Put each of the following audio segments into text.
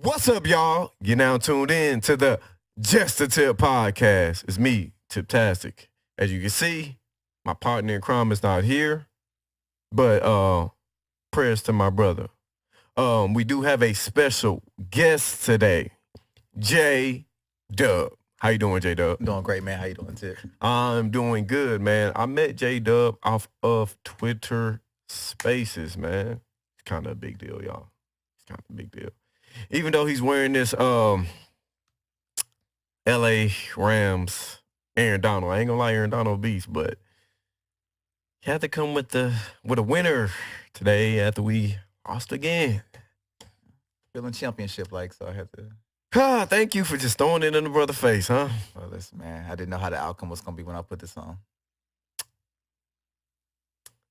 What's up, y'all? You're now tuned in to the Just a Tip podcast. It's me, Tiptastic. As you can see, my partner in crime is not here, but prayers to my brother. We do have a special guest today, J Dub. How you doing, J Dub? Doing great, man. How you doing, Tip? I'm doing good, man. I met J Dub off of Twitter Spaces, man. It's kind of a big deal, y'all. It's kind of a big deal. Even though he's wearing this L.A. Rams Aaron Donald. I ain't gonna lie, Aaron Donald beast, but he had to come with a winner today after we lost again. Feeling championship like, so I had to. Thank you for just throwing it in the brother's face, huh? Well, listen, man, I didn't know how the outcome was gonna be when I put this on.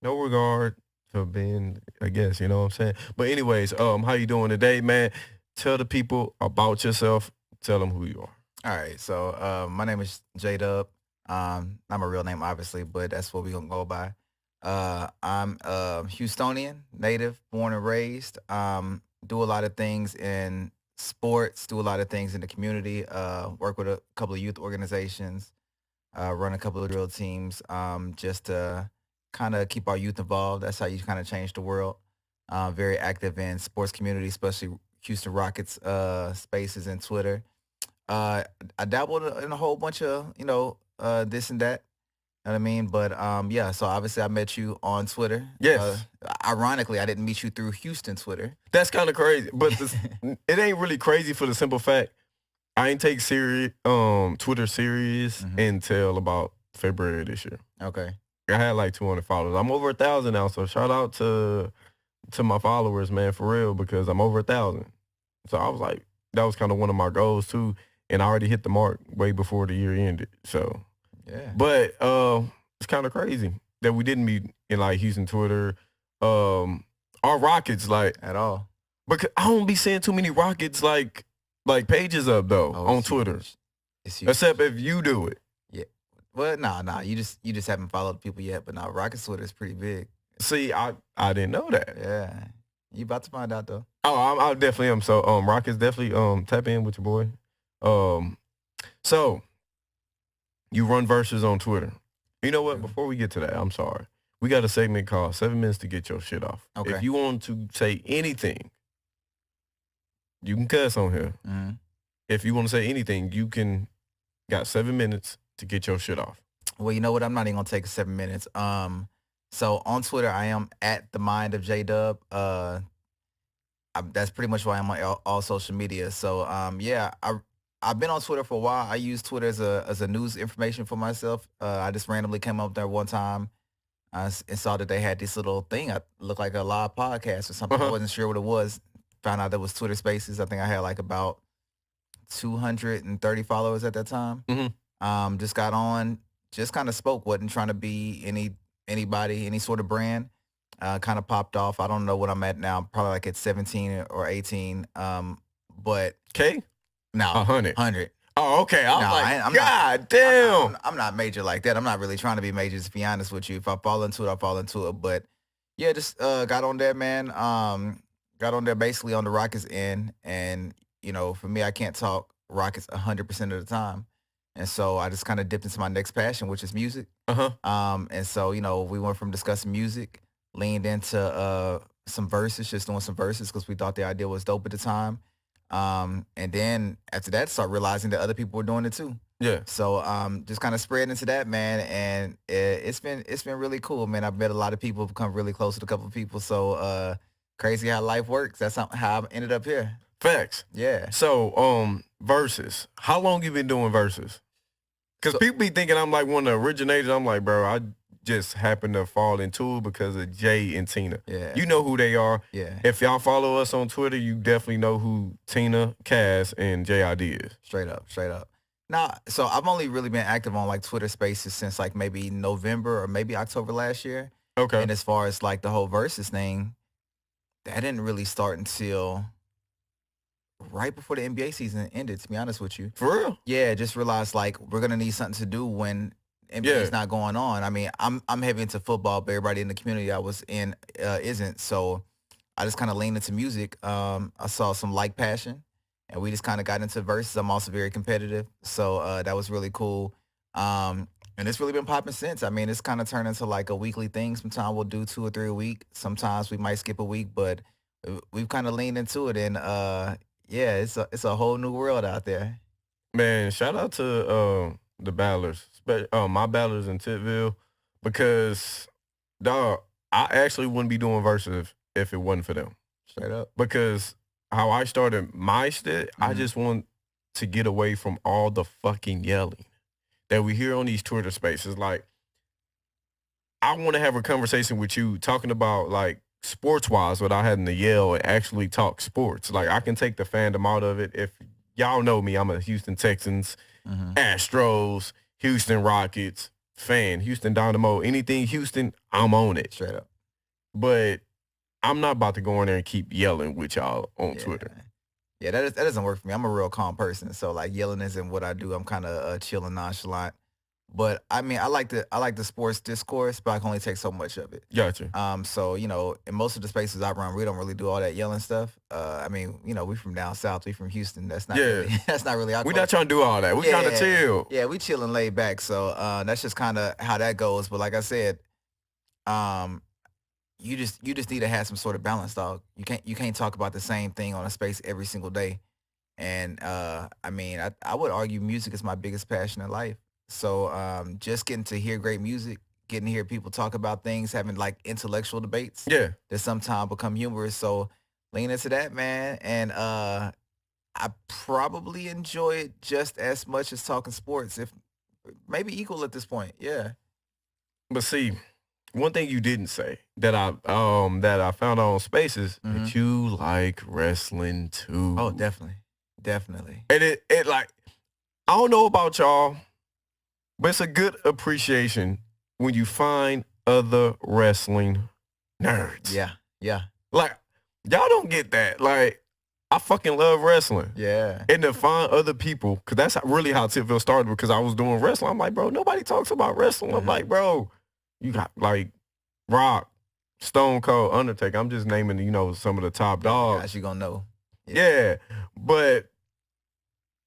No regard to being, I guess, you know what I'm saying? But anyways, how you doing today, man? Tell the people about yourself. Tell them who you are. All right, so my name is J Dub. Not my real name, obviously, but that's what we're gonna go by. I'm a Houstonian, native, born and raised. Do a lot of things in sports, do a lot of things in the community, work with a couple of youth organizations, run a couple of drill teams, just to kind of keep our youth involved. That's how you kind of change the world. Very active in sports community, especially Houston Rockets spaces and Twitter. I dabbled in a whole bunch of, this and that. You know what I mean? But yeah, so obviously I met you on Twitter. Yes. Ironically, I didn't meet you through Houston Twitter. That's kind of crazy, but it ain't really crazy for the simple fact I ain't take Twitter serious until about February this year. Okay. I had like 200 followers. I'm over 1,000 now, so shout out to my followers, man, for real, because I'm over 1,000. So I was like, that was kind of one of my goals too, and I already hit the mark way before the year ended. So yeah, but it's kind of crazy that we didn't meet in like Houston Twitter, or Rockets like at all. Because I don't be seeing too many Rockets like pages up though on Twitter. Huge. It's huge. Except if you do it. Yeah. Well, nah. You just haven't followed people yet. But now Rockets Twitter is pretty big. See, I didn't know that. Yeah. You about to find out though. Oh, I definitely am. So Rockets definitely tap in with your boy. So you run verses on Twitter. You know what? Before we get to that, I'm sorry. We got a segment called 7 minutes to get your shit off. Okay. If you want to say anything, you can cuss on here. Mm-hmm. If you want to say anything, you got 7 minutes to get your shit off. Well, you know what? I'm not even gonna take 7 minutes. So on Twitter, I am at the mind of J Dub. That's pretty much why I'm on all social media. So yeah, I've been on Twitter for a while. I use Twitter as a news information for myself. I just randomly came up there one time and saw that they had this little thing. I looked like a live podcast or something. I wasn't sure what it was. Found out that was Twitter Spaces. I think I had like about 230 followers at that time. Mm-hmm. Just got on, just kind of spoke. Wasn't trying to be anybody, any sort of brand. Kind of popped off. I don't know what I'm at now. Probably like at 17 or 18. But K? No, 100. Oh, okay. I'm I'm God damn. I'm not major like that. I'm not really trying to be major, to be honest with you. If I fall into it, I fall into it. But yeah, just got on there, man. Got on there basically on the Rockets end. And, for me, I can't talk Rockets 100% of the time. And so I just kind of dipped into my next passion, which is music. And so, we went from discussing music, leaned into some verses, just doing some verses because we thought the idea was dope at the time. And then after that, start realizing that other people were doing it too. Yeah. So just kind of spread into that, man. And it's been really cool, man. I've met a lot of people, become really close with a couple of people. So crazy how life works. That's how I ended up here. Facts. Yeah. So verses. How long you been doing verses? Because people be thinking I'm like one of the originators. I'm like, bro, I just happened to fall into it because of Jay and Tina. Yeah. You know who they are. Yeah. If y'all follow us on Twitter, you definitely know who Tina, Cass, and J.I.D. is. Straight up. Now, so I've only really been active on like Twitter Spaces since like maybe November or maybe October last year. Okay. And as far as like the whole versus thing, that didn't really start until right before the NBA season ended, to be honest with you. For real? Yeah, just realized like we're gonna need something to do when NBA's not going on. I mean, I'm heavy into football, but everybody in the community I was in isn't. So I just kind of leaned into music. I saw some Like Passion, and we just kind of got into verses. I'm also very competitive, so that was really cool. And it's really been popping since. I mean, it's kind of turned into like a weekly thing. Sometimes we'll do 2 or 3 a week. Sometimes we might skip a week, but we've kind of leaned into it, and yeah, it's a whole new world out there. Man, shout out to the battlers, my battlers in Titville, because dog, I actually wouldn't be doing verses if it wasn't for them. Straight up. Because how I started my shit, I just want to get away from all the fucking yelling that we hear on these Twitter spaces. Like, I want to have a conversation with you talking about like sports-wise without having to yell and actually talk sports. Like, I can take the fandom out of it. If y'all know me, I'm a Houston Texans, Astros, Houston Rockets fan, Houston Dynamo, anything Houston, I'm on it. Straight up. But I'm not about to go in there and keep yelling with y'all on Twitter. Yeah, that doesn't work for me. I'm a real calm person, so like yelling isn't what I do. I'm kind of chill and nonchalant. But I mean, I like the sports discourse, but I can only take so much of it. Gotcha. So in most of the spaces I run, we don't really do all that yelling stuff. I mean, we from down south, we from Houston. That's not really, that's not really our We're culture. not trying to do all that. We kind of chill. Yeah, we chill and laid back. So that's just kind of how that goes. But like I said, you just need to have some sort of balance, dog. You can't talk about the same thing on a space every single day. And I mean, I would argue music is my biggest passion in life. So just getting to hear great music, getting to hear people talk about things, having like intellectual debates that sometimes become humorous. So lean into that, man. And I probably enjoy it just as much as talking sports, if maybe equal at this point. Yeah. But see, one thing you didn't say that I found out on Spaces that you like wrestling too. Oh, definitely. Definitely. And it like, I don't know about y'all, but it's a good appreciation when you find other wrestling nerds. Yeah. Yeah. Like, y'all don't get that. Like, I fucking love wrestling. Yeah. And to find other people, because that's really how Tipville started, because I was doing wrestling. I'm like, bro, nobody talks about wrestling. I'm like, bro, you got like Rock, Stone Cold, Undertaker. I'm just naming, some of the top dogs. Gosh, you gonna know. Yeah. But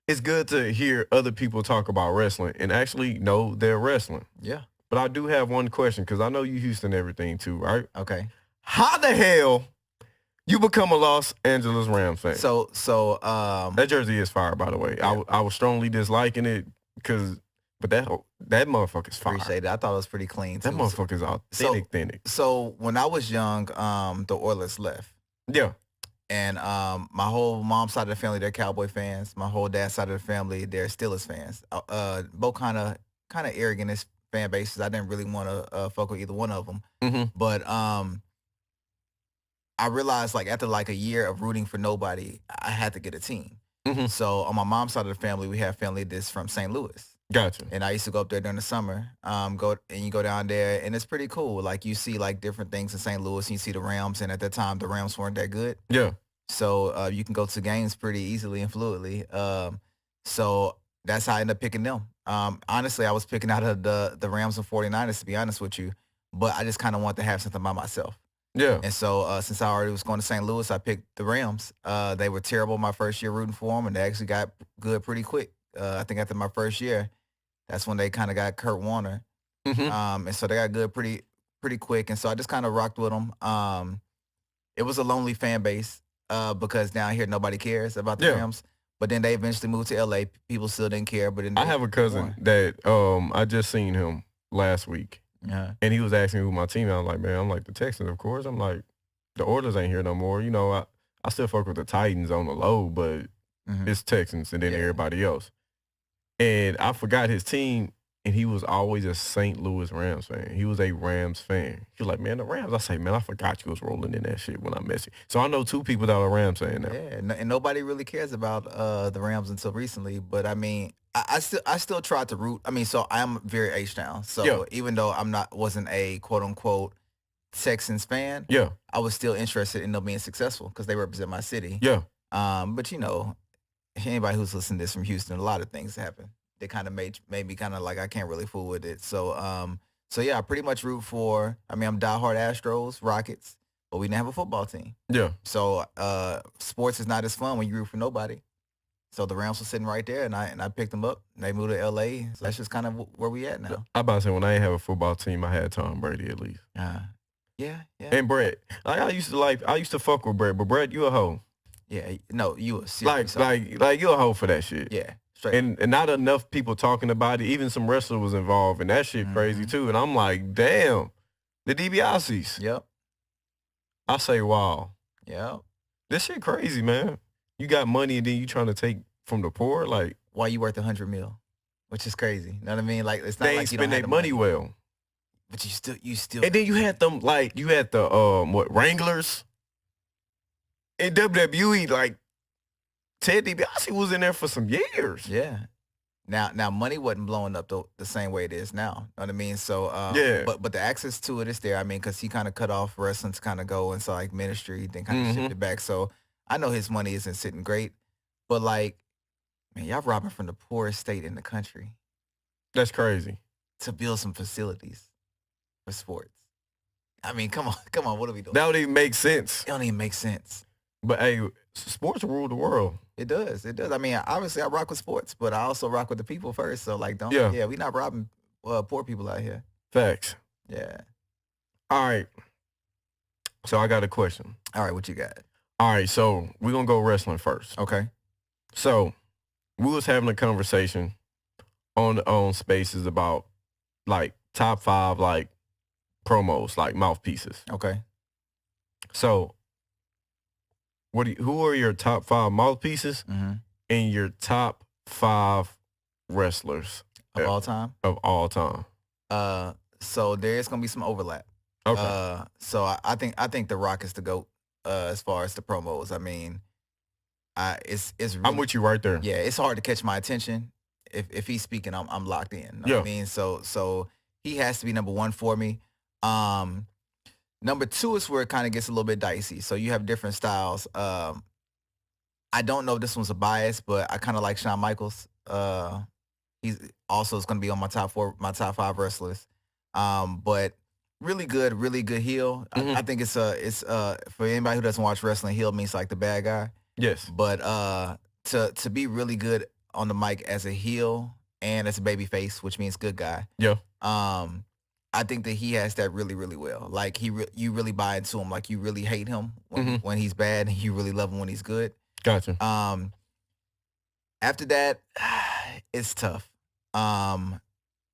it's good to hear other people talk about wrestling and actually know they're wrestling. Yeah. But I do have one question, because I know you Houston everything too, right? Okay. How the hell you become a Los Angeles Rams fan? So that jersey is fire, by the way. Yeah. I was strongly disliking it but that motherfucker's fire. Appreciate it. I thought it was pretty clean too. That motherfucker's authentic. So when I was young, the Oilers left. Yeah. And my whole mom's side of the family, they're Cowboy fans. My whole dad's side of the family, they're Steelers fans. Both kind of arrogant as fan bases. I didn't really want to fuck with either one of them. But I realized like after like a year of rooting for nobody, I had to get a team. So on my mom's side of the family, we have family that's from St. Louis. Gotcha. And I used to go up there during the summer. You go down there, and it's pretty cool. Like you see like different things in St. Louis, and you see the Rams, and at that time the Rams weren't that good. Yeah. So you can go to games pretty easily and fluidly. So that's how I ended up picking them. Honestly, I was picking out of the Rams and 49ers, to be honest with you. But I just kind of wanted to have something by myself. Yeah. And so since I already was going to St. Louis, I picked the Rams. They were terrible my first year rooting for them, and they actually got good pretty quick. I think after my first year, that's when they kind of got Kurt Warner. And so they got good pretty quick. And so I just kind of rocked with them. It was a lonely fan base because down here nobody cares about the Rams. But then they eventually moved to LA. People still didn't care. But then I have a cousin that I just seen him last week. Yeah. And he was asking who my team. I'm like, man, I'm like the Texans, of course. I'm like, the Oilers ain't here no more. I still fuck with the Titans on the low, but it's Texans and then everybody else. And I forgot his team, and he was always a St. Louis Rams fan. He was a Rams fan. He was like, man, the Rams. I say, man, I forgot you was rolling in that shit when I met you. So I know 2 people that are Rams fans now. Yeah, and nobody really cares about the Rams until recently. But I mean, I still tried to root. I mean, so I'm very H-Town. So even though wasn't a quote unquote Texans fan, I was still interested in them being successful because they represent my city. Yeah. But anybody who's listening to this from Houston, a lot of things happen. They kind of made me kind of like I can't really fool with it. So yeah, I pretty much root for. I mean, I'm diehard Astros, Rockets, but we didn't have a football team. Yeah. So sports is not as fun when you root for nobody. So the Rams were sitting right there, and I picked them up. And they moved to L.A. So that's just kind of where we at now. I about to say, when I didn't have a football team, I had Tom Brady at least. Yeah. And Brett. Like, I used to fuck with Brett, but Brett, you a hoe. Yeah, no, you a serious like you a hoe for that shit. Yeah, straight. And not enough people talking about it. Even some wrestlers was involved, and that shit crazy too. And I'm like, damn, the DiBiase's. Yep. I say, wow. Yep. This shit crazy, man. You got money and then you trying to take from the poor, like. Why you worth $100 million, which is crazy. You know what I mean? Like, it's not they like ain't you don't spend have their the money well. But you still. And then you had them, like, you had the Wranglers in WWE. Like, Ted DiBiase was in there for some years. Yeah. Now money wasn't blowing up the same way it is now. You know what I mean? So yeah. But the access to it is there. I mean, because he kind of cut off wrestling to kind of go into like ministry, then kind of shifted back. So I know his money isn't sitting great, but like, man, y'all robbing from the poorest state in the country. That's crazy. To build some facilities for sports. I mean, come on, what are we doing? That don't even make sense. It don't even make sense. But hey, sports rule the world. It does. I mean, obviously I rock with sports, but I also rock with the people first. So like, we not robbing poor people out here. Facts. Yeah. All right. So I got a question. All right, what you got? All right, so we're going to go wrestling first. Okay. So we was having a conversation on Spaces about like top 5 like promos, like mouthpieces. Okay. So who are your top 5 mouthpieces and your top 5 wrestlers of all time? Of all time. So there's gonna be some overlap. Okay. So I think The Rock is the GOAT as far as the promos. I mean, it's really, I'm with you right there. Yeah, it's hard to catch my attention. If he's speaking, I'm locked in. You know what I mean? So he has to be number 1 for me. Number 2 is where it kind of gets a little bit dicey. So you have different styles. I don't know if this one's a bias, but I kind of like Shawn Michaels. He's also is going to be on my top 5 wrestlers. But really good heel. I think it's for anybody who doesn't watch wrestling, heel means like the bad guy. Yes. But to be really good on the mic as a heel and as a baby face, which means good guy. Yeah. I think that he has that really, really well. Like you really buy into him. Like you really hate him when he's bad, and you really love him when he's good. Gotcha. After that, it's tough. I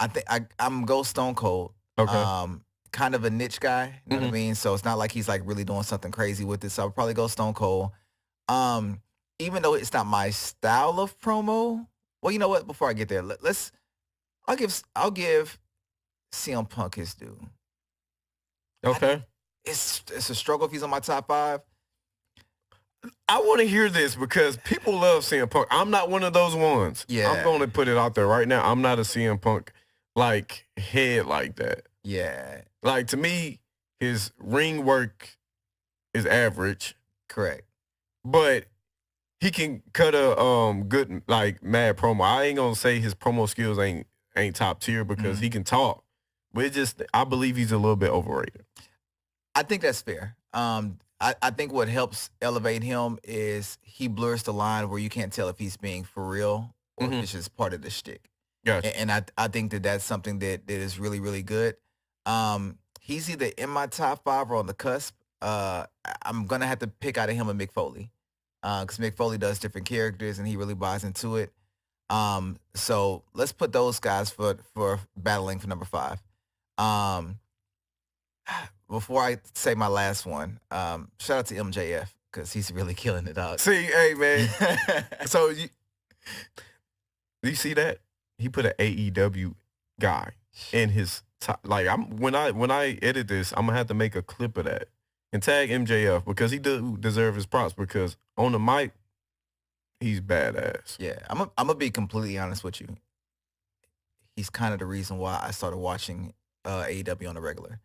think I'm go Stone Cold. Okay. Kind of a niche guy. You know what I mean? So it's not like he's like really doing something crazy with it. So I'll probably go Stone Cold. Even though it's not my style of promo. Well, you know what? Before I get there, I'll give CM Punk his due. Okay. It's a struggle if he's on my top 5. I want to hear this because people love CM Punk. I'm not one of those ones. Yeah. I'm going to put it out there right now. I'm not a CM Punk like head like that. Yeah. Like to me, his ring work is average. Correct. But he can cut a good like mad promo. I ain't gonna say his promo skills ain't top tier because he can talk. But it just I believe he's a little bit overrated. I think that's fair. I think what helps elevate him is he blurs the line where you can't tell if he's being for real or if it's just part of the shtick. Gotcha. And I think that's something that is really, really good. He's either in my top 5 or on the cusp. I'm going to have to pick out of him a Mick Foley because Mick Foley does different characters and he really buys into it. So let's put those guys for battling for number 5. Before I say my last one, shout out to MJF because he's really killing it, dog. See, hey man. So do you see that? He put an AEW guy in his top. Like when I edit this, I'm gonna have to make a clip of that and tag MJF because he deserve his props because on the mic, he's badass. Yeah, I'm gonna be completely honest with you. He's kind of the reason why I started watching AEW on the regular.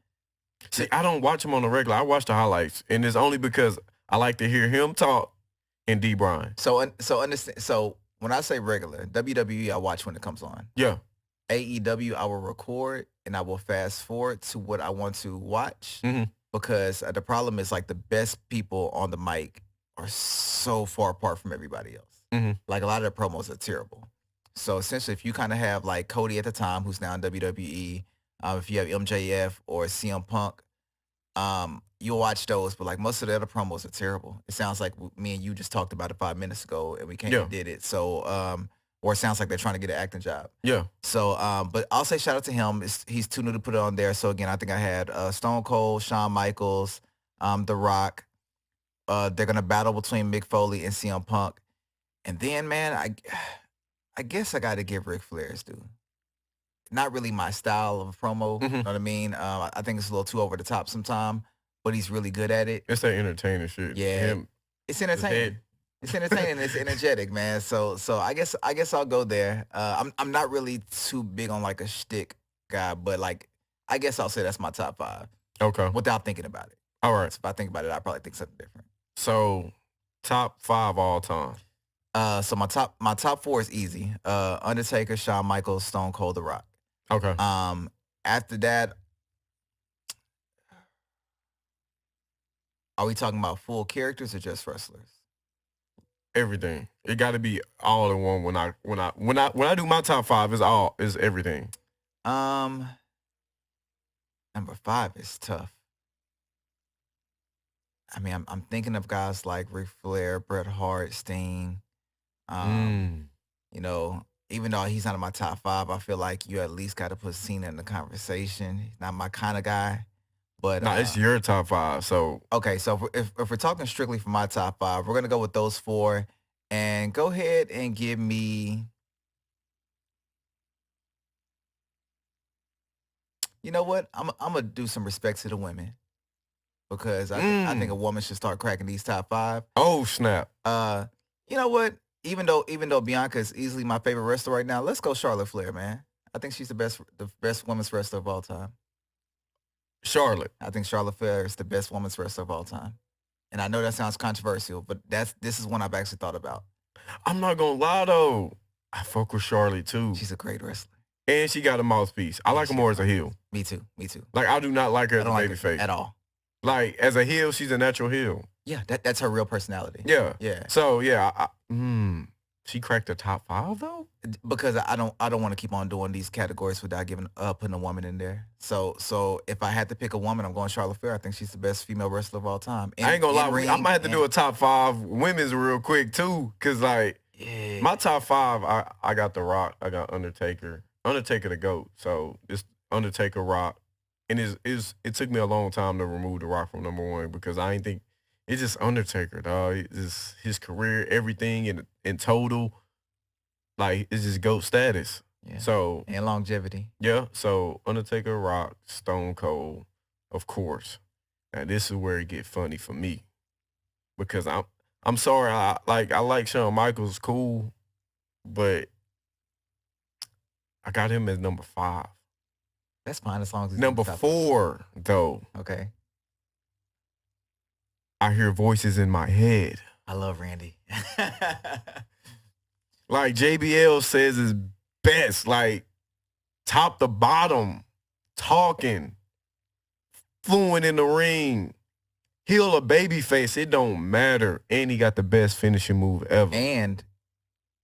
See, I don't watch him on the regular. I watch the highlights, and it's only because I like to hear him talk and D. Bryan. So understand. So when I say regular, WWE I watch when it comes on. Yeah. AEW I will record and I will fast forward to what I want to watch because the problem is like the best people on the mic are so far apart from everybody else. Mhm. Like a lot of the promos are terrible. So essentially, if you kind of have like Cody at the time, who's now in WWE, if you have MJF or CM Punk, you'll watch those. But like most of the other promos are terrible. It sounds like me and you just talked about it 5 minutes ago, and we came Yeah. and did it. So or it sounds like they're trying to get an acting job. Yeah. So, but I'll say shout out to him. He's too new to put it on there. So again, I think I had Stone Cold, Shawn Michaels, The Rock. They're gonna battle between Mick Foley and CM Punk, and then man, I guess I got to give Ric Flair's due. Not really my style of promo. You know what I mean? I think it's a little too over the top sometimes, but he's really good at it. It's that entertaining shit. Yeah, it's entertaining. It's entertaining. It's energetic, man. So I guess I'll go there. I'm not really too big on like a shtick guy, but like I guess I'll say that's my top 5. Okay. Without thinking about it. All right. So if I think about it, I'll probably think something different. So top 5 all time. So my top 4 is easy. Undertaker, Shawn Michaels, Stone Cold, The Rock. Okay. After that, are we talking about full characters or just wrestlers? Everything. It got to be all in one. When I do my top 5, is everything. Number 5 is tough. I mean, I'm thinking of guys like Ric Flair, Bret Hart, Sting. You know, even though he's not in my top 5, I feel like you at least got to put Cena in the conversation. He's not my kind of guy. But it's your top 5. So okay, so if we're talking strictly for my top 5, we're gonna go with those 4, and go ahead and give me. You know what? I'm gonna do some respect to the women because I think a woman should start cracking these top 5. Oh snap! You know what? Even though Bianca is easily my favorite wrestler right now, let's go Charlotte Flair, man. I think she's the best women's wrestler of all time. Charlotte. I think Charlotte Flair is the best women's wrestler of all time. And I know that sounds controversial, but this is one I've actually thought about. I'm not gonna lie though. I fuck with Charlotte too. She's a great wrestler. And she got a mouthpiece. I like her more as a heel. Me too. Like I do not like her as a babyface at all. Like as a heel, she's a natural heel. Yeah, that's her real personality. Yeah. Yeah. So yeah, she cracked the top 5 though? Because I don't want to keep on doing these categories without putting a woman in there. So if I had to pick a woman, I'm going Charlotte Flair. I think she's the best female wrestler of all time. I ain't gonna lie, I might have to do a top 5 women's real quick too, cause like my top 5, I got The Rock, I got Undertaker the GOAT. So it's Undertaker, Rock, and it took me a long time to remove The Rock from number 1 because I ain't think. It's just Undertaker, dog. It's just his career, everything in total, like it's just GOAT status. Yeah. So and longevity. Yeah. So Undertaker, Rock, Stone Cold, of course. Now this is where it get funny for me because I'm sorry. I like Shawn Michaels, cool, but I got him as number 5. That's fine as long as he's number 4 though. Okay. I hear voices in my head. I love Randy. Like JBL says is best, like top to bottom, talking, fluent in the ring, heel or baby face, it don't matter. And he got the best finishing move ever. And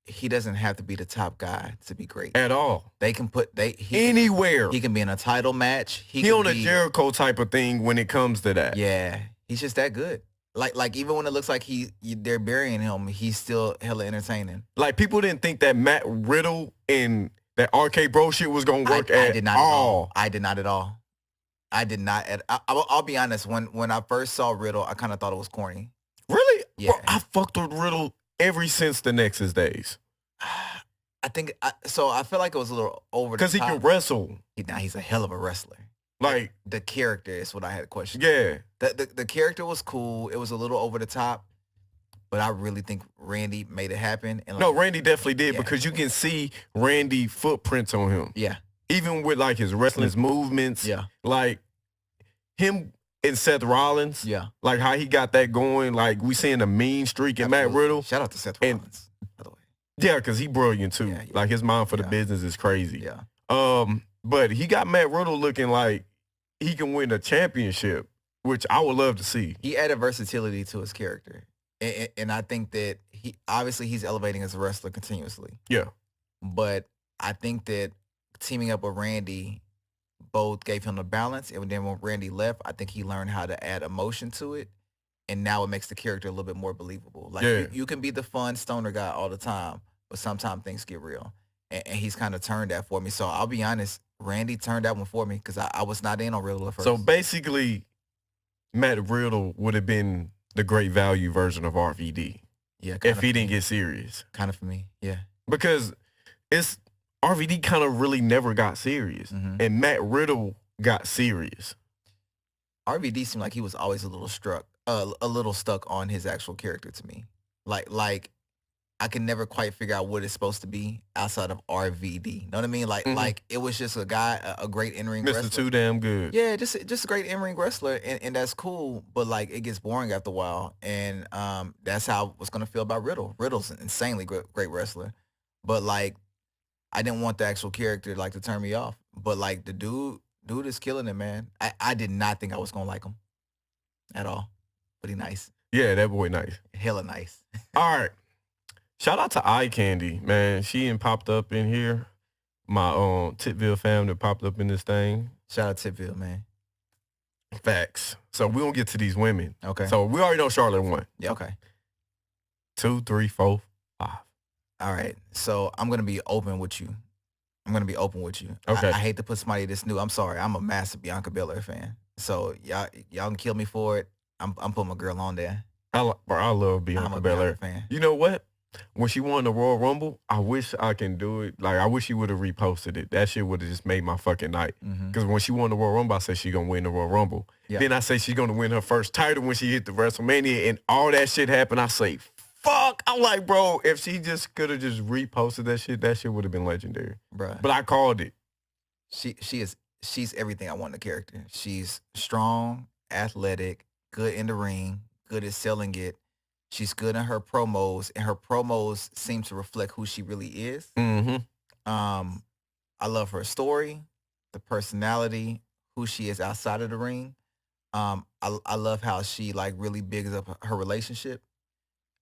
he doesn't have to be the top guy to be great. At all. They can put anywhere. He can be in a title match. He on a Jericho type of thing when it comes to that. Yeah. He's just that good. Like even when it looks like they're burying him, he's still hella entertaining. Like people didn't think that Matt Riddle and that RK Bro shit was gonna work I did not at all. I did not at all. I did not at. I'll be honest. When I first saw Riddle, I kind of thought it was corny. Really? Yeah. Bro, I fucked with Riddle ever since the Nexus days. I think so. I feel like it was a little over because he can wrestle. He's a hell of a wrestler. Like the character is what I had a question. Yeah. The character was cool. It was a little over the top, but I really think Randy made it happen. And no, Randy definitely did because you can see Randy footprints on him. Yeah. Even with like his wrestling movements. Yeah. Like him and Seth Rollins. Yeah. Like how he got that going. Like we seeing a mean streak in Matt Riddle. Shout out to Seth Rollins, by the way. Yeah, because he brilliant too. Yeah. Like his mind for the business is crazy. Yeah. But he got Matt Riddle looking like he can win a championship, which I would love to see. He added versatility to his character. And I think that he's elevating as a wrestler continuously. Yeah. But I think that teaming up with Randy both gave him the balance, and then when Randy left, I think he learned how to add emotion to it, and now it makes the character a little bit more believable. Like Yeah. you can be the fun stoner guy all the time, but sometimes things get real, and he's kind of turned that for me. So I'll be honest, Randy turned that one for me because I was not in on Riddle at first. So basically, Matt Riddle would have been the great value version of RVD. Yeah, if he didn't get serious. Kind of for me, yeah. Because RVD kind of really never got serious. Mm-hmm. And Matt Riddle got serious. RVD seemed like he was always a little stuck on his actual character to me. Like I can never quite figure out what it's supposed to be outside of RVD. Know what I mean? Like it was just a guy, a great in-ring Mr. wrestler. Too Damn Good. Yeah, just a great in-ring wrestler, and that's cool. But like it gets boring after a while, and that's how I was gonna feel about Riddle. Riddle's an insanely great wrestler, but like I didn't want the actual character like to turn me off. But like the dude is killing it, man. I did not think I was gonna like him at all, but he nice. Yeah, that boy nice. Hella nice. All right. Shout out to Eye Candy, man. She popped up in here. My Titville family popped up in this thing. Shout out Titville, man. Facts. So we gonna get to these women. Okay. So we already know Charlotte won. Yeah, okay. 2, 3, 4, 5. All right. So I'm gonna be open with you. Okay. I hate to put somebody this new. I'm sorry. I'm a massive Bianca Belair fan. So y'all can kill me for it. I'm putting my girl on there. I love Bianca Belair. Fan. You know what? When she won the Royal Rumble, I wish I can do it. Like, I wish she would have reposted it. That shit would have just made my fucking night. Because when she won the Royal Rumble, I said she going to win the Royal Rumble. Yeah. Then I say she's going to win her first title when she hit the WrestleMania, and all that shit happened. I say, fuck. I'm like, bro, if she just could have just reposted that shit would have been legendary. Bruh. But I called it. She's everything I want in a character. She's strong, athletic, good in the ring, good at selling it. She's good in her promos, and her promos seem to reflect who she really is. Mm-hmm. I love her story, the personality, who she is outside of the ring. I love how she like really bigs up her relationship.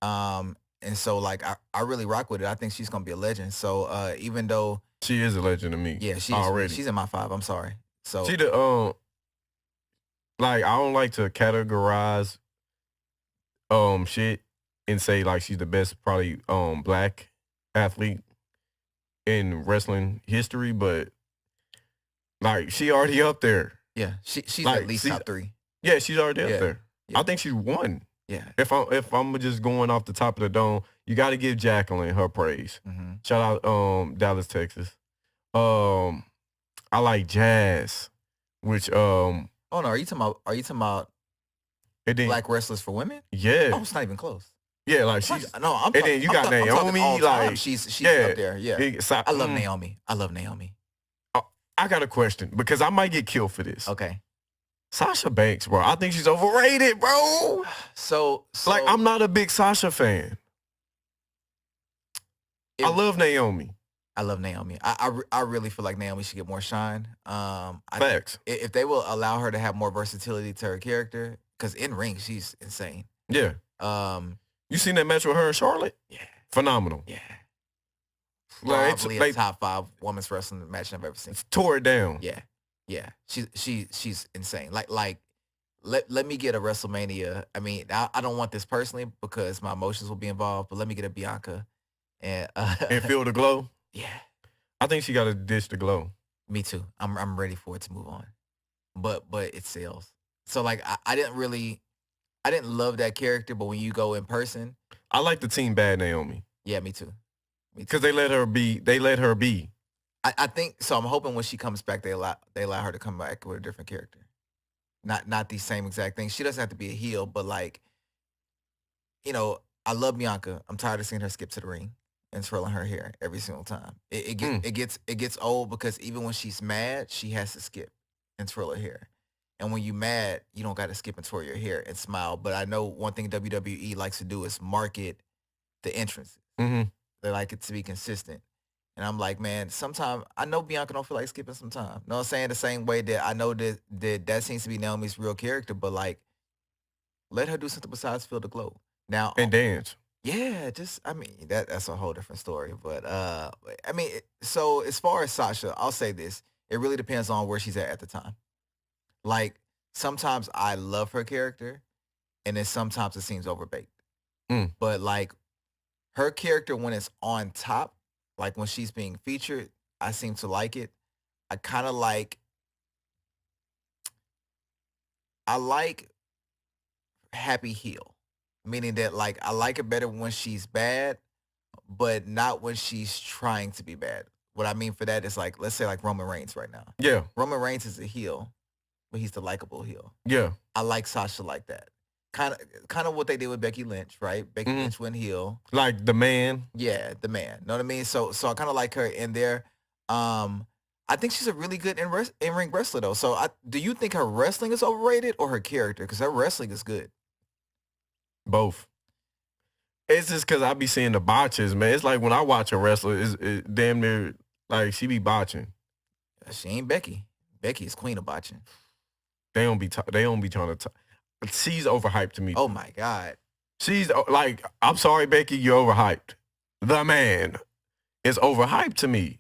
And so like I really rock with it. I think she's gonna be a legend. So even though she is a legend to me, yeah, she's in my 5. I'm sorry. So she like I don't like to categorize shit and say like she's the best probably black athlete in wrestling history, but like she already up there. Yeah, she's like, at least top 3. Yeah, she's already up there. Yeah. I think she won. Yeah. If I'm just going off the top of the dome, you got to give Jacqueline her praise. Mm-hmm. Shout out Dallas, Texas. I like Jazz, which oh no, are you talking about black wrestlers for women? Yeah. Oh, it's not even close. Yeah, like she's and then you got Naomi, like she's up there. Yeah. I love Naomi. I got a question because I might get killed for this. Okay. Sasha Banks, bro. I think she's overrated, bro. So like I'm not a big Sasha fan. I love Naomi. I really feel like Naomi should get more shine. Facts. If they will allow her to have more versatility to her character, because in ring she's insane. Yeah. You seen that match with her and Charlotte? Yeah. Phenomenal. Yeah. Like, probably a top 5 women's wrestling match I've ever seen. Tore it down. Yeah. Yeah. She's insane. Like let me get a WrestleMania. I mean, I don't want this personally because my emotions will be involved, but let me get a Bianca and feel the glow. Yeah. I think she got to dish the glow. Me too. I'm ready for it to move on. But it sells. So like I didn't love that character, but when you go in person, I like the team Bad Naomi. Yeah, me too. Because they let her be. I think so. I'm hoping when she comes back, they allow her to come back with a different character, not the same exact thing. She doesn't have to be a heel, but like, you know, I love Bianca. I'm tired of seeing her skip to the ring and twirling her hair every single time. It gets old because even when she's mad, she has to skip and twirl her hair. And when you mad, you don't got to skip and twirl your hair and smile. But I know one thing WWE likes to do is market the entrances. Mm-hmm. They like it to be consistent. And I'm like, man, sometimes I know Bianca don't feel like skipping sometimes. You know what I'm saying? The same way that I know that seems to be Naomi's real character, but like, let her do something besides feel the glow. Now, And dance. yeah, just I mean that's a whole different story. But I mean, so as far as Sasha, I'll say this: it really depends on where she's at the time. Like sometimes I love her character, and then sometimes it seems overbaked. Mm. But like her character when it's on top, like when she's being featured, I seem to like it. I kind of like I like Happy Heel, meaning that like I like it better when she's bad, but not when she's trying to be bad. What I mean for that is like let's say like Roman Reigns right now. Yeah. Roman Reigns is a heel, but he's the likable heel. Yeah. I like Sasha like that. Kind of what they did with Becky Lynch, right? Becky Lynch went heel. Like the man. Yeah, the man. Know what I mean? So I kind of like her in there. I think she's a really good in ring wrestler though. So do you think her wrestling is overrated or her character? Because her wrestling is good. Both. It's just because I be seeing the botches, man. It's like when I watch a wrestler, it's damn near like she be botching. She ain't Becky. Becky is queen of botching. They don't be trying to. She's overhyped to me. Oh my God. She's like, I'm sorry, Becky, you're overhyped. The man is overhyped to me.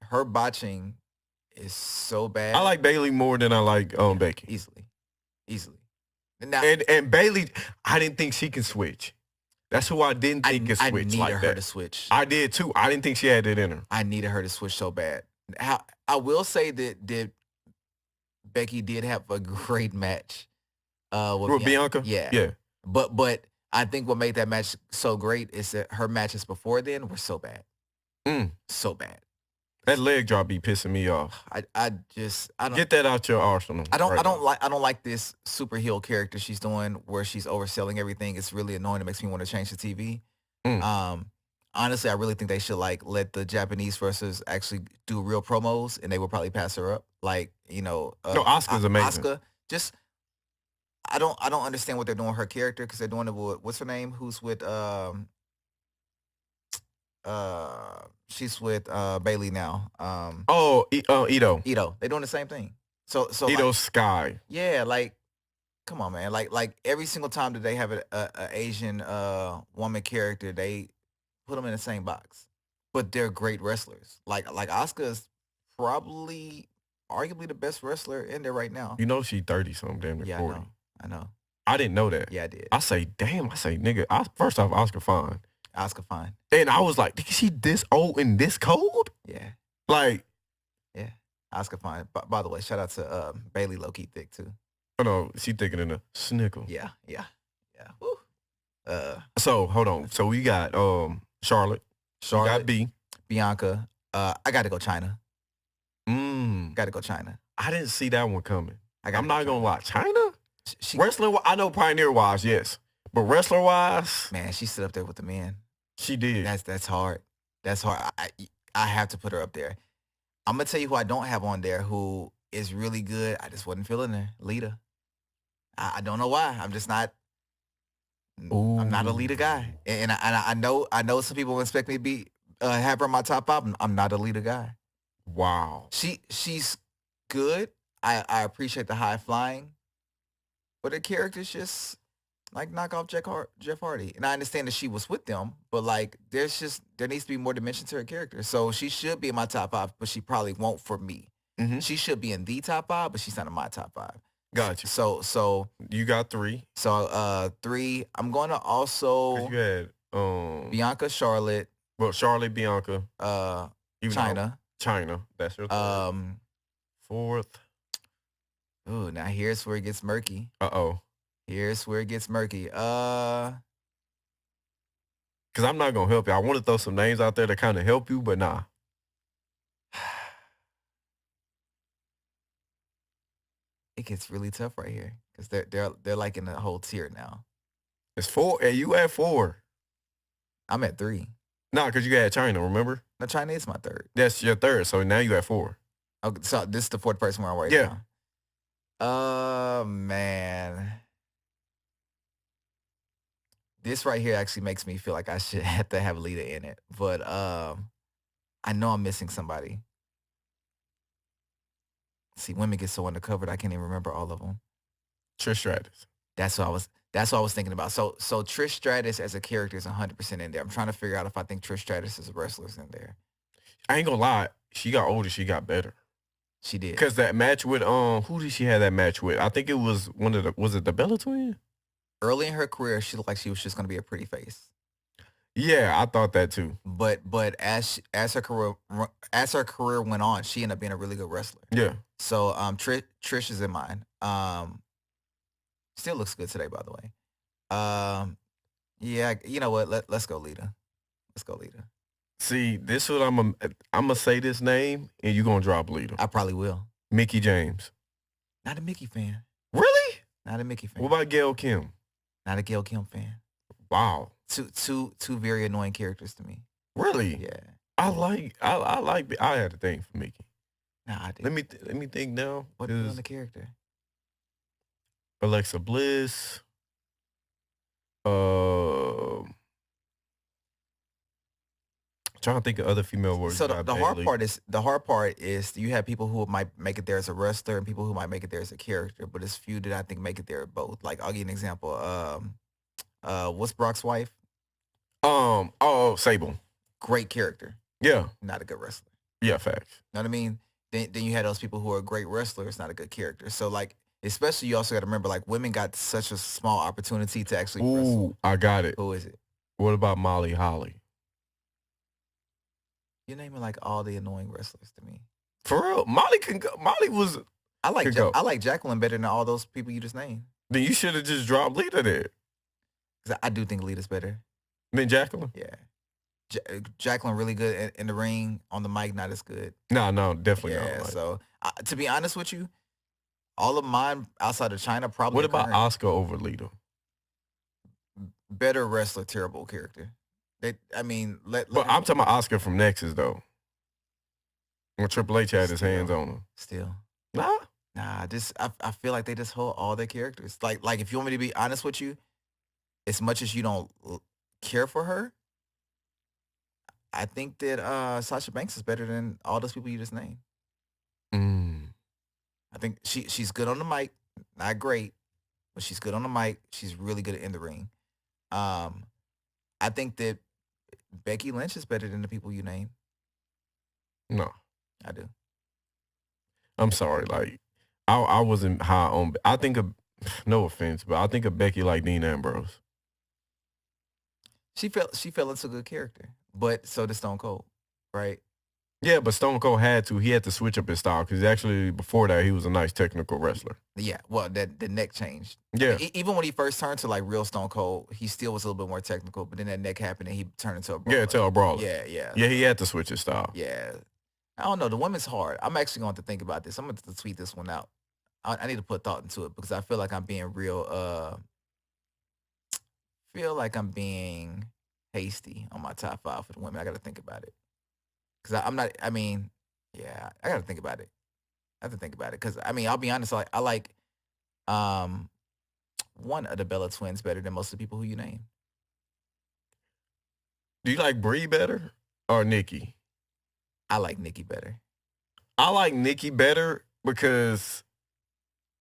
Her botching is so bad. I like Bailey more than I like Becky. Easily. Now, and Bailey, I didn't think she can switch. That's who I didn't think could switch I needed like her that. to switch. I did too. I didn't think she had it in her. I needed her to switch so bad. I will say that Becky did have a great match with Bianca. Yeah. But I think what made that match so great is that her matches before then were so bad. So bad. That leg drop be pissing me off. I don't get that out your arsenal. I don't like this super heel character she's doing where she's overselling everything. It's really annoying. It makes me want to change the TV. Honestly, I really think they should like let the Japanese wrestlers actually do real promos, and they will probably pass her up. Like no, Asuka's amazing. Asuka, just I don't understand what they're doing with her character because they're doing it with what's her name? Who's with she's with Bailey now. Ito. They're doing the same thing. So Ito like, Sky. Yeah, like come on, man. Like every single time that they have a Asian woman character, they put them in the same box. But they're great wrestlers. Like Asuka is probably arguably the best wrestler in there right now. You know she 30 something, damn near 40. I know. I didn't know that. Yeah, I did. I say, nigga. First off, Oscar fine. Oscar fine. And I was like, is she this old and this cold? Yeah. Like. Yeah. Oscar fine. By the way, shout out to Bailey low-key thick too. Oh no, she thicker than a snickle. Yeah. Woo. So hold on. So we got Charlotte. We got B. Bianca. I gotta go China. Gotta go China. I didn't see that one coming. I'm not gonna lie. China? Wrestler, I know Pioneer-wise, yes. But wrestler-wise? Man, she stood up there with the men. She did. That's hard. That's hard. I have to put her up there. I'm gonna tell you who I don't have on there who is really good. I just wasn't feeling her. Lita. I don't know why. I'm just not. Ooh. I'm not a Lita guy, and I know some people expect me to be have her in my top 5. I'm not a Lita guy. Wow. She's good. I appreciate the high flying, but her character's just like knock off Jeff Hardy. And I understand that she was with them, but like there needs to be more dimension to her character. So she should be in my top 5, but she probably won't for me. She should be in the top 5, but she's not in my top 5. Gotcha. So you got 3. So 3. I'm gonna also you had Bianca, Charlotte. Well, Charlotte, Bianca. China. That's your 3rd. 4th. Ooh, now here's where it gets murky. Here's where it gets murky. Because I'm not going to help you. I want to throw some names out there to kind of help you, but nah. It gets really tough right here because they're like in a whole tier now. It's 4. Hey, you at 4. I'm at 3. No, because you had China, remember? No, China is my 3rd. That's your 3rd, so now you at 4. Okay, so this is the 4th person where I'm right now. Man. This right here actually makes me feel like I should have to have Lita in it. But I know I'm missing somebody. See, women get so undercovered, I can't even remember all of them. Trish Stratus. That's what I was thinking about. So Trish Stratus as a character is 100% in there. I'm trying to figure out if I think Trish Stratus as a wrestler is in there. I ain't gonna lie. She got older. She got better. She did. Because that match with who did she have that match with? I think it was was it the Bella Twin? Early in her career, she looked like she was just going to be a pretty face. Yeah, I thought that too. But as her career went on, she ended up being a really good wrestler. Yeah. So Trish is in mine. Still looks good today, by the way. Yeah, you know what? Let's go Lita. Let's go Lita. See, this is what I'm gonna say this name, and you gonna drop Lita. I probably will. Mickey James. Not a Mickey fan. Really? Not a Mickey fan. What about Gail Kim? Not a Gail Kim fan. Wow. Two very annoying characters to me. Really? Yeah. I had a thing for Mickey. Nah, I did. Let me think now. What is the character? Alexa Bliss. Trying to think of other female words. So the hard part is you have people who might make it there as a wrestler and people who might make it there as a character, but it's few that I think make it there both. Like I'll give you an example. What's Brock's wife? Sable. Great character. Yeah. Not a good wrestler. Yeah, facts. Know what I mean? Then you had those people who are great wrestlers, not a good character. So like, especially you also got to remember like women got such a small opportunity to actually wrestle. Ooh, I got it. Who is it? What about Molly Holly? You're naming like all the annoying wrestlers to me. For real, Molly can go. Molly was. I like Jacqueline better than all those people you just named. Then you should have just dropped Lita there. Cause I do think Lita's better than Jacqueline. Yeah, Jacqueline really good in the ring. On the mic, not as good. No, definitely not. Yeah. So to be honest with you, all of mine outside of China probably. What about Asuka over Lita? Better wrestler, terrible character. But I'm talking about Asuka from Nexus though. When Triple H had his hands on her. Still. Nah. I feel like they just hold all their characters. Like if you want me to be honest with you, as much as you don't care for her, I think that Sasha Banks is better than all those people you just named. I think she's good on the mic, not great, but she's good on the mic. She's really good in the ring. I think that Becky Lynch is better than the people you name. No, I do. I'm sorry. Like I wasn't high on. I think of no offense, but I think of Becky like Dean Ambrose. She fell into a good character, but so did Stone Cold, right? Yeah, but Stone Cold had to switch up his style because actually before that he was a nice technical wrestler. Yeah, well, the neck changed. Yeah, even when he first turned to like real Stone Cold, he still was a little bit more technical. But then that neck happened and he turned into a brawler. Yeah, to a brawler. Yeah. Yeah, he had to switch his style. Yeah, I don't know. The women's hard. I'm actually going to think about this. I'm going to tweet this one out. I need to put thought into it because I feel like I'm being real. Feel like I'm being hasty on my top 5 for the women. I got to think about it. Because I'm not, I mean, yeah, I got to think about it. I have to think about it. Because, I mean, I'll be honest, I like one of the Bella twins better than most of the people who you name. Do you like Brie better or Nikki? I like Nikki better. I like Nikki better because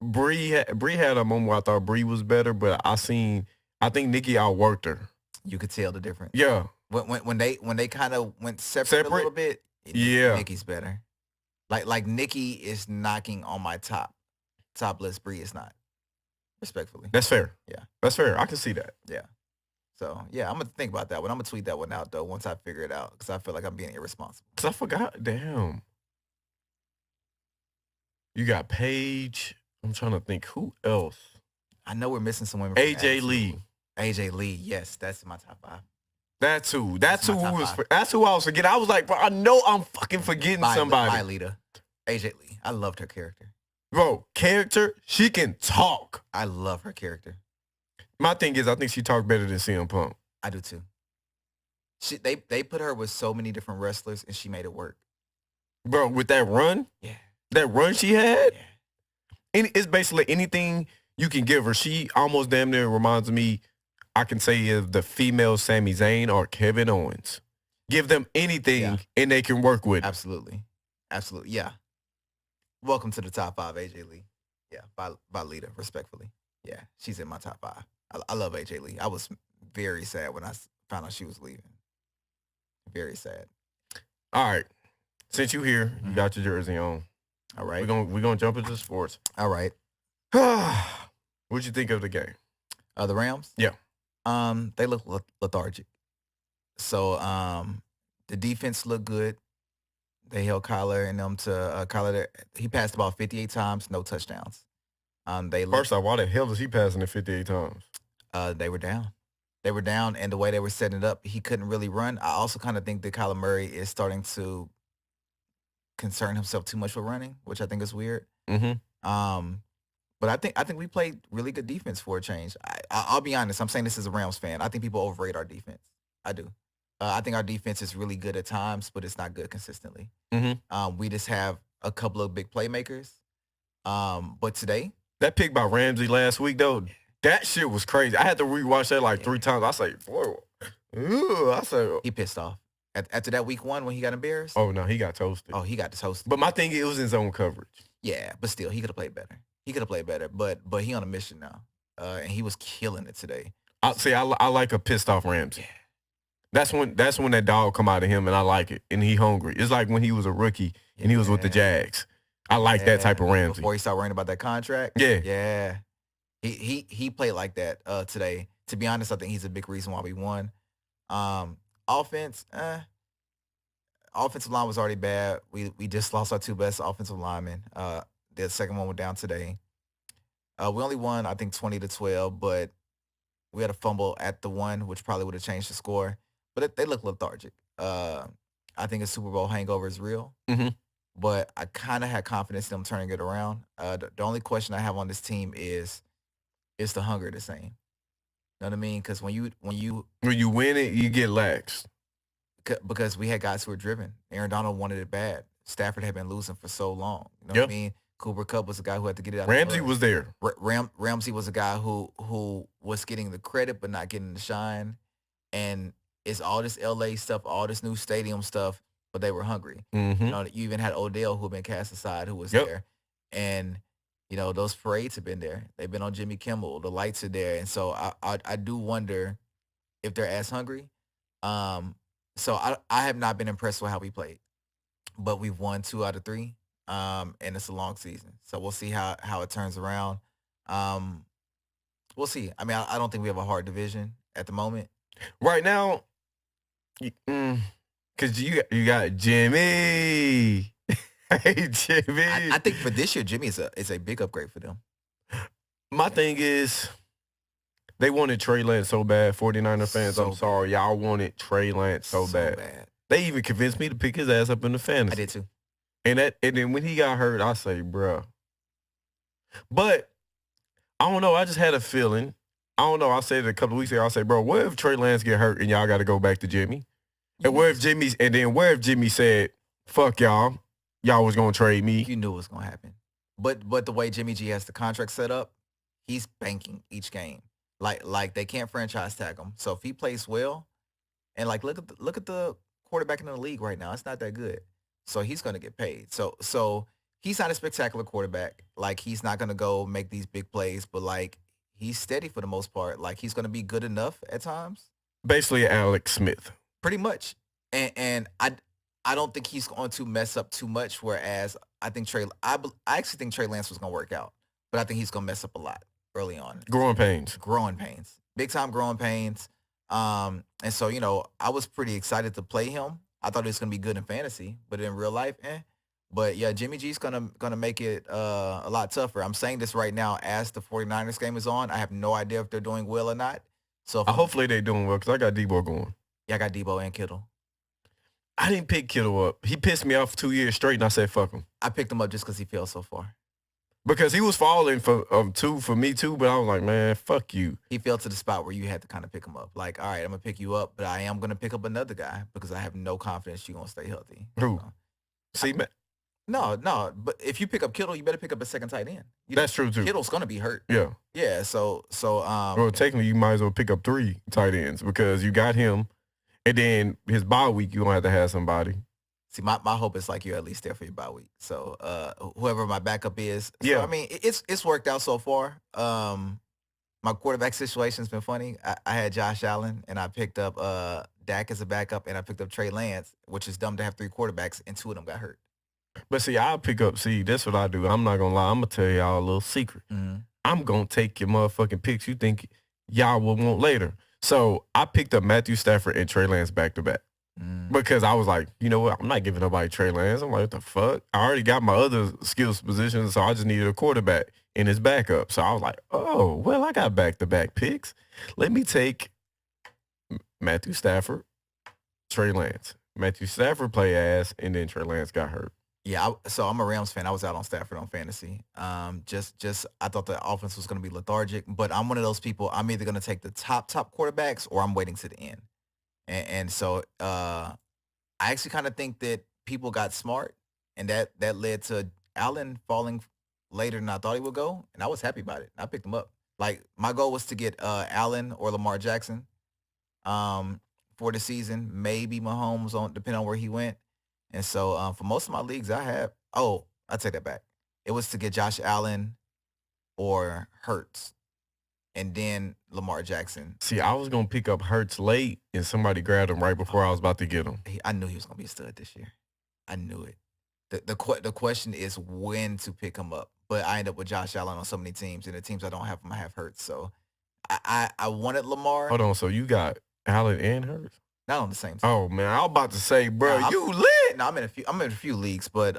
Brie had a moment where I thought Brie was better, but I think Nikki outworked her. You could tell the difference. Yeah. When they kind of went separate a little bit, yeah, Nikki's better. Like Nikki is knocking on my top list. Brie is not. Respectfully. That's fair. Yeah. That's fair. I can see that. Yeah. So yeah, I'm gonna think about that one. I'm gonna tweet that one out though once I figure it out because I feel like I'm being irresponsible. Cause I forgot. Damn. You got Paige. I'm trying to think who else. I know we're missing some women. AJ Lee. AJ Lee. Yes, that's my top 5. That's who I was forgetting. I was like, bro, I know I'm fucking forgetting somebody. Bye, Lita. AJ Lee. I loved her character. Bro, character, she can talk. I love her character. My thing is, I think she talked better than CM Punk. I do too. They put her with so many different wrestlers and she made it work. Bro, with that run? Yeah. That run she had? Yeah. And it's basically anything you can give her. She almost damn near reminds me, I can say, of the female Sami Zayn or Kevin Owens. Give them anything and they can work with it. Absolutely. Absolutely. Yeah. Welcome to the top 5, AJ Lee. Yeah, by Lita, respectfully. Yeah, she's in my top 5. I love AJ Lee. I was very sad when I found out she was leaving. Very sad. All right. Since you here, you Mhm. got your jersey on. All right. We're gonna jump into sports. All right. What'd you think of the game? The Rams? Yeah. They look lethargic. So the defense looked good. They held Kyler and them to Kyler. He passed about 58 times, no touchdowns. First off, why the hell is he passing it 58 times? They were down. They were down, and the way they were setting it up, he couldn't really run. I also kind of think that Kyler Murray is starting to concern himself too much with running, which I think is weird. Mm-hmm. But I think we played really good defense for a change. I'll be honest. I'm saying this as a Rams fan. I think people overrate our defense. I do. I think our defense is really good at times, but it's not good consistently. Mm-hmm. We just have a couple of big playmakers. But today, that pick by Ramsey last week, though, that shit was crazy. I had to rewatch that like 3 times. I say, boy, I say, he pissed off. After that week 1 when he got embarrassed. Oh, no, he got toasted. Oh, he got toasted. But my thing, it was in zone coverage. Yeah, but still, he could have played better. But he on a mission now. And he was killing it today. I like a pissed off Ramsey. Yeah. That's when that dog come out of him, and I like it. And he hungry. It's like when he was a rookie and he was with the Jags. I like that type of Ramsey. Before he started worrying about that contract. Yeah. Yeah. He played like that today. To be honest, I think he's a big reason why we won. Offense, offensive line was already bad. We just lost our 2 best offensive linemen. The second one went down today. We only won, I think, 20-12, but we had a fumble at the 1, which probably would have changed the score. But they look lethargic. I think a Super Bowl hangover is real. Mm-hmm. But I kind of had confidence in them turning it around. The only question I have on this team is the hunger the same? You know what I mean? Because when you win it, you get lax. Because we had guys who were driven. Aaron Donald wanted it bad. Stafford had been losing for so long. You know what I mean? Cooper Kupp was the guy who had to get it out. Ramsey was there. Ramsey was a guy who was getting the credit but not getting the shine. And it's all this LA stuff, all this new stadium stuff, but they were hungry. Mm-hmm. You know, you even had Odell who had been cast aside who was there. And you know, those parades have been there. They've been on Jimmy Kimmel. The lights are there. And so I do wonder if they're as hungry. So I have not been impressed with how we played. But we've won 2 out of 3. And it's a long season. So we'll see how it turns around. We'll see. I mean, I don't think we have a hard division at the moment. Right now, because you got Jimmy. Hey, Jimmy. I think for this year, Jimmy is a big upgrade for them. My thing is, they wanted Trey Lance so bad. 49er fans, I'm sorry. Y'all wanted Trey Lance so bad. They even convinced me to pick his ass up in the fantasy. I did too. And then when he got hurt, I say, bruh. But, I don't know. I just had a feeling. I don't know. I said it a couple of weeks ago. I said, bro, what if Trey Lance get hurt and y'all got to go back to Jimmy? And where if Jimmy said, fuck y'all. Y'all was going to trade me. You knew it was going to happen. But the way Jimmy G has the contract set up, he's banking each game. Like they can't franchise tag him. So if he plays well, and like look at the quarterback in the league right now, it's not that good. So he's going to get paid. So he's not a spectacular quarterback. Like he's not going to go make these big plays, but like he's steady for the most part. Like he's going to be good enough at times. Basically Alex Smith. Pretty much. And I don't think he's going to mess up too much. Whereas I actually think Trey Lance was going to work out, but I think he's going to mess up a lot early on. Growing pains. Big time growing pains. And so, you know, I was pretty excited to play him. I thought he was going to be good in fantasy, but in real life, But yeah, Jimmy G's gonna make it a lot tougher. I'm saying this right now as the 49ers game is on. I have no idea if they're doing well or not. So hopefully they're doing well because I got Debo going. Yeah, I got Debo and Kittle. I didn't pick Kittle up. He pissed me off 2 years straight, and I said, fuck him. I picked him up just because he fell so far. Because he was falling for me too, but I was like, man, fuck you. He fell to the spot where you had to kind of pick him up. Like, all right, I'm going to pick you up, but I am going to pick up another guy because I have no confidence you're going to stay healthy. Who? See, man. No, but if you pick up Kittle, you better pick up a second tight end. That's true too. Kittle's going to be hurt. Yeah. Yeah, so well, technically you might as well pick up 3 tight ends because you got him, and then his bye week you're going to have somebody. See, my hope is like you're at least there for your bye week. So whoever my backup is. Yeah. So, I mean, it's worked out so far. my quarterback situation's been funny. I had Josh Allen, and I picked up Dak as a backup, and I picked up Trey Lance, which is dumb to have 3 quarterbacks, and 2 of them got hurt. But see, I'll pick up. See, that's what I do. I'm not gonna lie. I'm gonna tell y'all a little secret. Mhm. I'm gonna take your motherfucking picks you think y'all will want later. So I picked up Matthew Stafford and Trey Lance back to back because I was like, you know what? I'm not giving nobody Trey Lance. I'm like, what the fuck? I already got my other skills positions, so I just needed a quarterback in his backup. So I was like, oh, well, I got back to back picks. Let me take Matthew Stafford, Trey Lance. Matthew Stafford play ass, and then Trey Lance got hurt. Yeah, so I'm a Rams fan. I was out on Stafford on fantasy. Just I thought the offense was going to be lethargic, but I'm one of those people. I'm either going to take the top quarterbacks or I'm waiting to the end. And so I actually kind of think that people got smart, and that led to Allen falling later than I thought he would go, and I was happy about it. I picked him up. Like my goal was to get Allen or Lamar Jackson for the season, maybe Mahomes on depending on where he went. And so for most of my leagues, I take that back. It was to get Josh Allen or Hurts, and then Lamar Jackson. See, I was gonna pick up Hurts late, and somebody grabbed him right before I was about to get him. I knew he was gonna be a stud this year. I knew it. The question is when to pick him up. But I end up with Josh Allen on so many teams, and the teams I don't have him, I have Hurts. So I wanted Lamar. Hold on, so you got Allen and Hurts? Not on the same team. Oh man, I was about to say, bro, you lit. No, I'm in a few leagues, but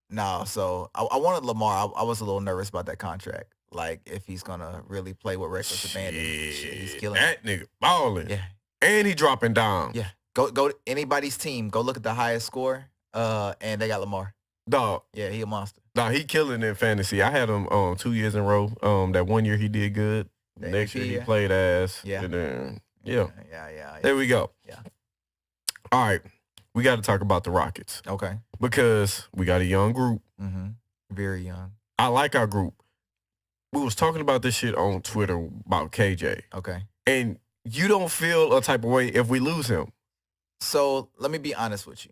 no. So I wanted Lamar. I was a little nervous about that contract. Like if he's gonna really play with reckless abandon, he's killing that nigga balling. Yeah, and he dropping down. Yeah, go to anybody's team. Go look at the highest score. And they got Lamar. Dog. Yeah, he a monster. Nah, he killing in fantasy. I had him 2 years in a row. That 1 year he did good. The next year he played ass. Yeah. And then yeah. There we go. Yeah. All right. We got to talk about the Rockets. Okay. Because we got a young group. Mm-hmm. Very young. I like our group. We was talking about this shit on Twitter about KJ. Okay. And you don't feel a type of way if we lose him. So let me be honest with you.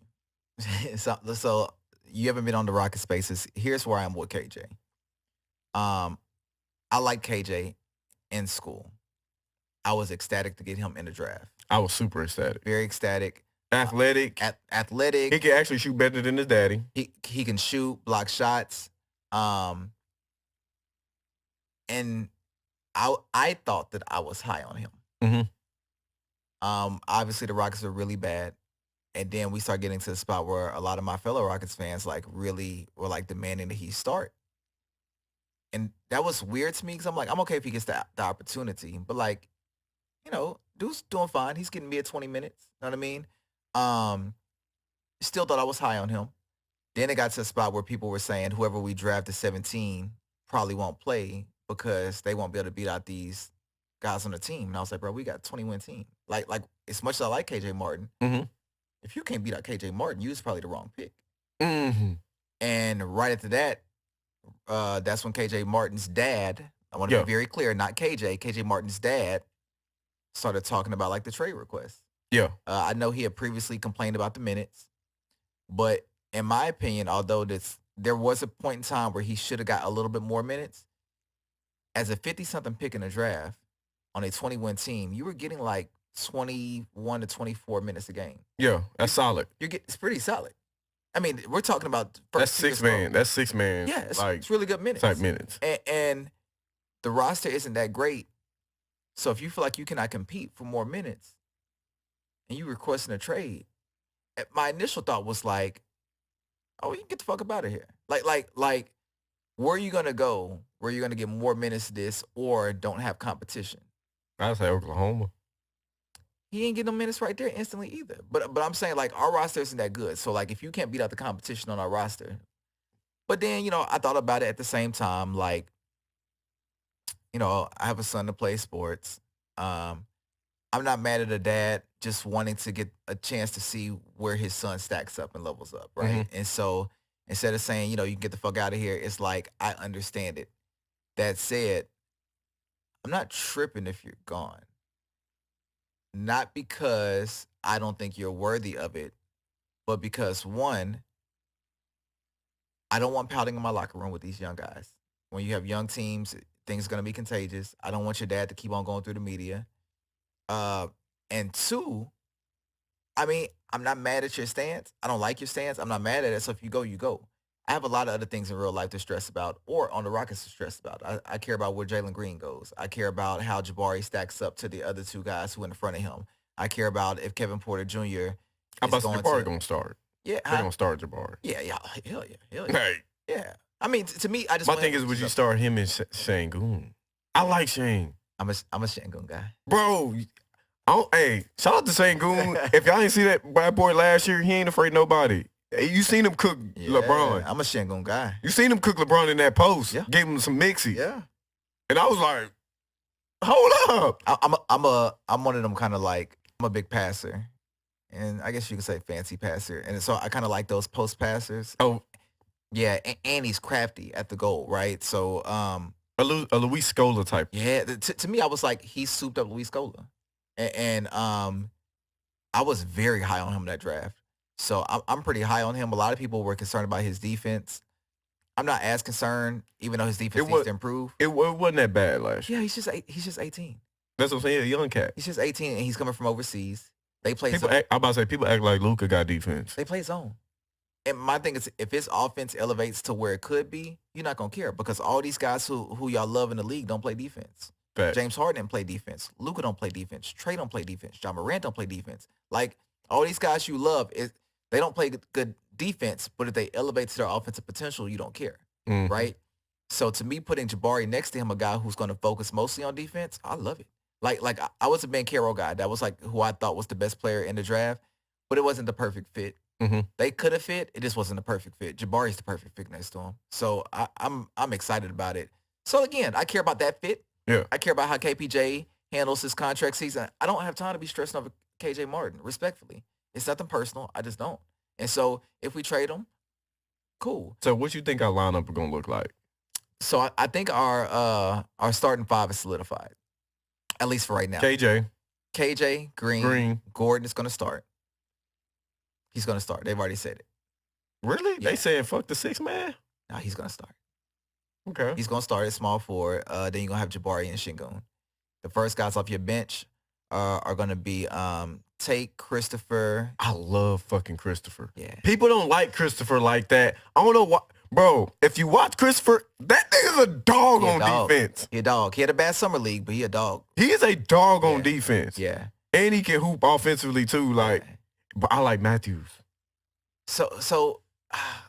so you haven't been on the Rocket Spaces. Here's where I am with KJ. I like KJ in school. I was ecstatic to get him in the draft. I was super ecstatic. Very ecstatic. Athletic. Athletic. He can actually shoot better than his daddy. He can shoot, block shots. And I thought that I was high on him. Mm-hmm. Obviously the Rockets are really bad. And then we start getting to the spot where a lot of my fellow Rockets fans like really were like demanding that he start. And that was weird to me because I'm like, I'm okay if he gets the opportunity. But like, you know, dude's doing fine. He's getting me at 20 minutes. Know what I mean? Still thought I was high on him. Then it got to a spot where people were saying whoever we draft at 17 probably won't play because they won't be able to beat out these guys on the team. And I was like, bro, we got a 20-win team. Like as much as I like KJ Martin, if you can't beat out KJ Martin, you was probably the wrong pick. Mm-hmm. And right after that, that's when KJ Martin's dad, I want to be very clear, not KJ Martin's dad started talking about like the trade request. Yeah. I know he had previously complained about the minutes, but in my opinion, although there was a point in time where he should have got a little bit more minutes, as a 50-something pick in the draft on a 20-win team, you were getting like 21 to 24 minutes a game. Yeah, that's solid. It's pretty solid. I mean, we're talking about that's 6 man. That's 6 man. Yeah, it's really good minutes. Type minutes. And the roster isn't that great. So if you feel like you cannot compete for more minutes and you requesting a trade, my initial thought was like, oh, you can get the fuck up out of here. Like, where are you gonna go? Where you gonna get more minutes this or don't have competition? I'd say Oklahoma. He ain't getting no minutes right there instantly either. But I'm saying like our roster isn't that good. So like if you can't beat out the competition on our roster, but then, you know, I thought about it at the same time, like, you know, I have a son to play sports. I'm not mad at a dad just wanting to get a chance to see where his son stacks up and levels up, right? Mm-hmm. And so instead of saying, you know, you can get the fuck out of here, it's like, I understand it. That said, I'm not tripping if you're gone. Not because I don't think you're worthy of it, but because, one, I don't want pouting in my locker room with these young guys. When you have young teams, things are going to be contagious. I don't want your dad to keep on going through the media. And two, I mean, I'm not mad at your stance. I don't like your stance. I'm not mad at it. So if you go, you go. I have a lot of other things in real life to stress about, or on the Rockets to stress about. I care about where Jalen Green goes. I care about how Jabari stacks up to the other two guys who are in front of him. I care about if Kevin Porter Jr. How is about going Jabari to. going to start? Yeah, They're going to start Jabari. yeah, hell yeah. Hey, Yeah. I mean, to me, I just my want thing him is, to would you up. start him and Şengün? I like Shane. I'm a Şengün guy. Bro, hey, shout out to Şengün. If y'all ain't see that bad boy last year, he ain't afraid of nobody. Hey, you seen him cook LeBron. I'm a Şengün guy. You seen him cook LeBron in that post. Yeah. Gave him some mixy. Yeah. And I was like, hold up. I'm one of them kind of like, I'm a big passer. And I guess you could say fancy passer. And so I kind of like those post passers. Oh. Yeah, and he's crafty at the goal, right? So A Luis Scola type. yeah, to me, I was like, he souped up Luis Scola. And I was very high on him in that draft. So I'm pretty high on him. A lot of people were concerned about his defense. I'm not as concerned, even though his defense needs to improve. It wasn't that bad last year. Yeah, he's just 18. That's what I'm saying, a young cat. He's just 18, and he's coming from overseas. They play zone. I'm about to say, people act like Luka got defense. They play zone. And my thing is, if his offense elevates to where it could be, you're not going to care because all these guys who y'all love in the league don't play defense. Fact. James Harden didn't play defense. Luka don't play defense. Trey don't play defense. John Morant don't play defense. Like, all these guys you love, they don't play good defense, but if they elevate to their offensive potential, you don't care, right? So to me, putting Jabari next to him, a guy who's going to focus mostly on defense, I love it. Like I was a Ben Carroll guy. That was like who I thought was the best player in the draft, but it wasn't the perfect fit. Mm-hmm. They could have fit. It just wasn't the perfect fit. Jabari's the perfect fit next to him. So I'm excited about it. So again, I care about that fit. Yeah. I care about how KPJ handles his contract season. I don't have time to be stressing over KJ Martin, respectfully. It's nothing personal. I just don't. And so if we trade him, cool. So what you think our lineup are going to look like? So I think our starting five is solidified, at least for right now. KJ, Green. Gordon is going to start. He's going to start. They've already said it. Really? Yeah. They saying fuck the 6 man? No, he's going to start. Okay. He's going to start at small forward. Then you're going to have Jabari and Şengün. The first guys off your bench are going to be Tate, Christopher. I love fucking Christopher. Yeah. People don't like Christopher like that. I don't know why. Bro, if you watch Christopher, that nigga's a dog on defense. He a dog. He had a bad summer league, but he a dog. He is a dog on defense. Yeah. And he can hoop offensively too. Like, but I like Matthews. So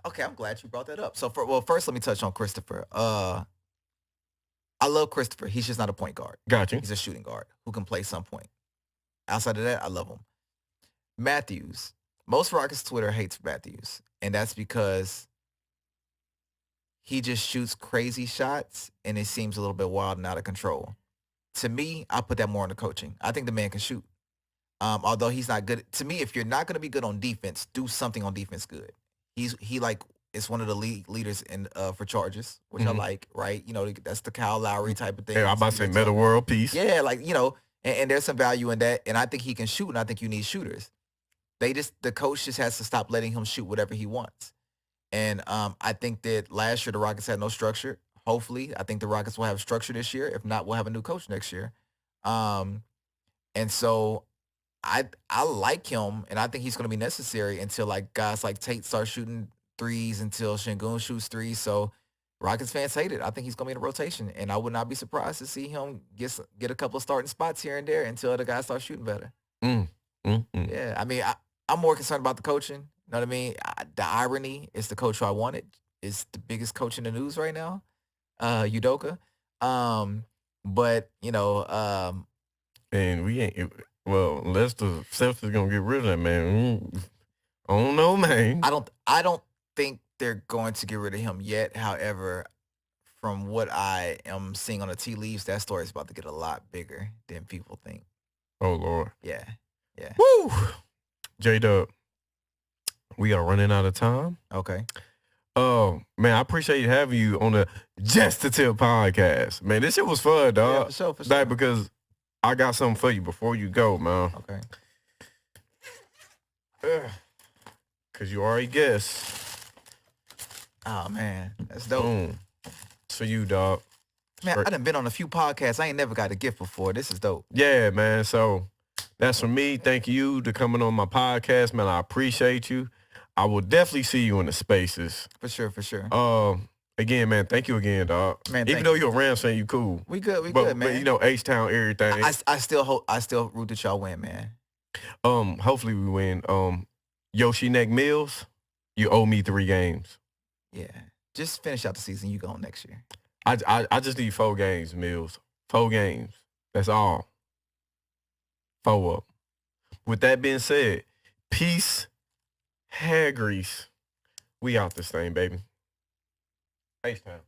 okay, I'm glad you brought that up. So first let me touch on Christopher. I love Christopher. He's just not a point guard. Gotcha. He's a shooting guard who can play some point. Outside of that, I love him. Matthews. Most Rockets Twitter hates Matthews, and that's because he just shoots crazy shots, and it seems a little bit wild and out of control. To me, I put that more on the coaching. I think the man can shoot. Although he's not good. To me, if you're not going to be good on defense, do something on defense good. He like is one of the league leaders in for charges, which I like, right? You know, that's the Kyle Lowry type of thing. Yeah, I'm about to say Meta World Peace. Yeah, like, you know, and there's some value in that. And I think he can shoot, and I think you need shooters. The coach just has to stop letting him shoot whatever he wants. And I think that last year the Rockets had no structure. Hopefully, I think the Rockets will have structure this year. If not, we'll have a new coach next year. And so I like him, and I think he's going to be necessary until like guys like Tate start shooting threes, until Şengün shoots threes. So Rockets fans hate it. I think he's going to be in a rotation, and I would not be surprised to see him get a couple of starting spots here and there until other guys start shooting better. Yeah, I mean, I'm more concerned about the coaching. You know what I mean? The irony is the coach who I wanted is the biggest coach in the news right now, Udoka. But, you know. And we ain't, well, unless the Celtics going to get rid of that man. I don't know, man. I don't think they're going to get rid of him yet. However, from what I am seeing on the tea leaves, that story is about to get a lot bigger than people think. Oh, Lord. Yeah. Woo! J-Dub, we are running out of time. Okay. Oh, man, I appreciate having you on the Just the Tip podcast. Man, this shit was fun, dog. Yeah, for sure. Like, because I got something for you before you go, man. Okay. Because you already guessed. Oh, man. That's dope. Boom. It's for you, dog. Man, I done been on a few podcasts. I ain't never got a gift before. This is dope. Yeah, man. So that's for me. Thank you to coming on my podcast, man. I appreciate you. I will definitely see you in the spaces. For sure, for sure. Again, man, thank you again, dog. Man, even though you're a Rams fan, you cool. We good, but, man. But you know, H-Town, everything. I still root that y'all win, man. Hopefully we win. Yoshi Neck Mills, you owe me 3 games. Yeah. Just finish out the season. You go next year. I just need 4 games, Mills. 4 games. That's all. 4 up. With that being said, peace, hair grease. We out this thing, baby. H-Town.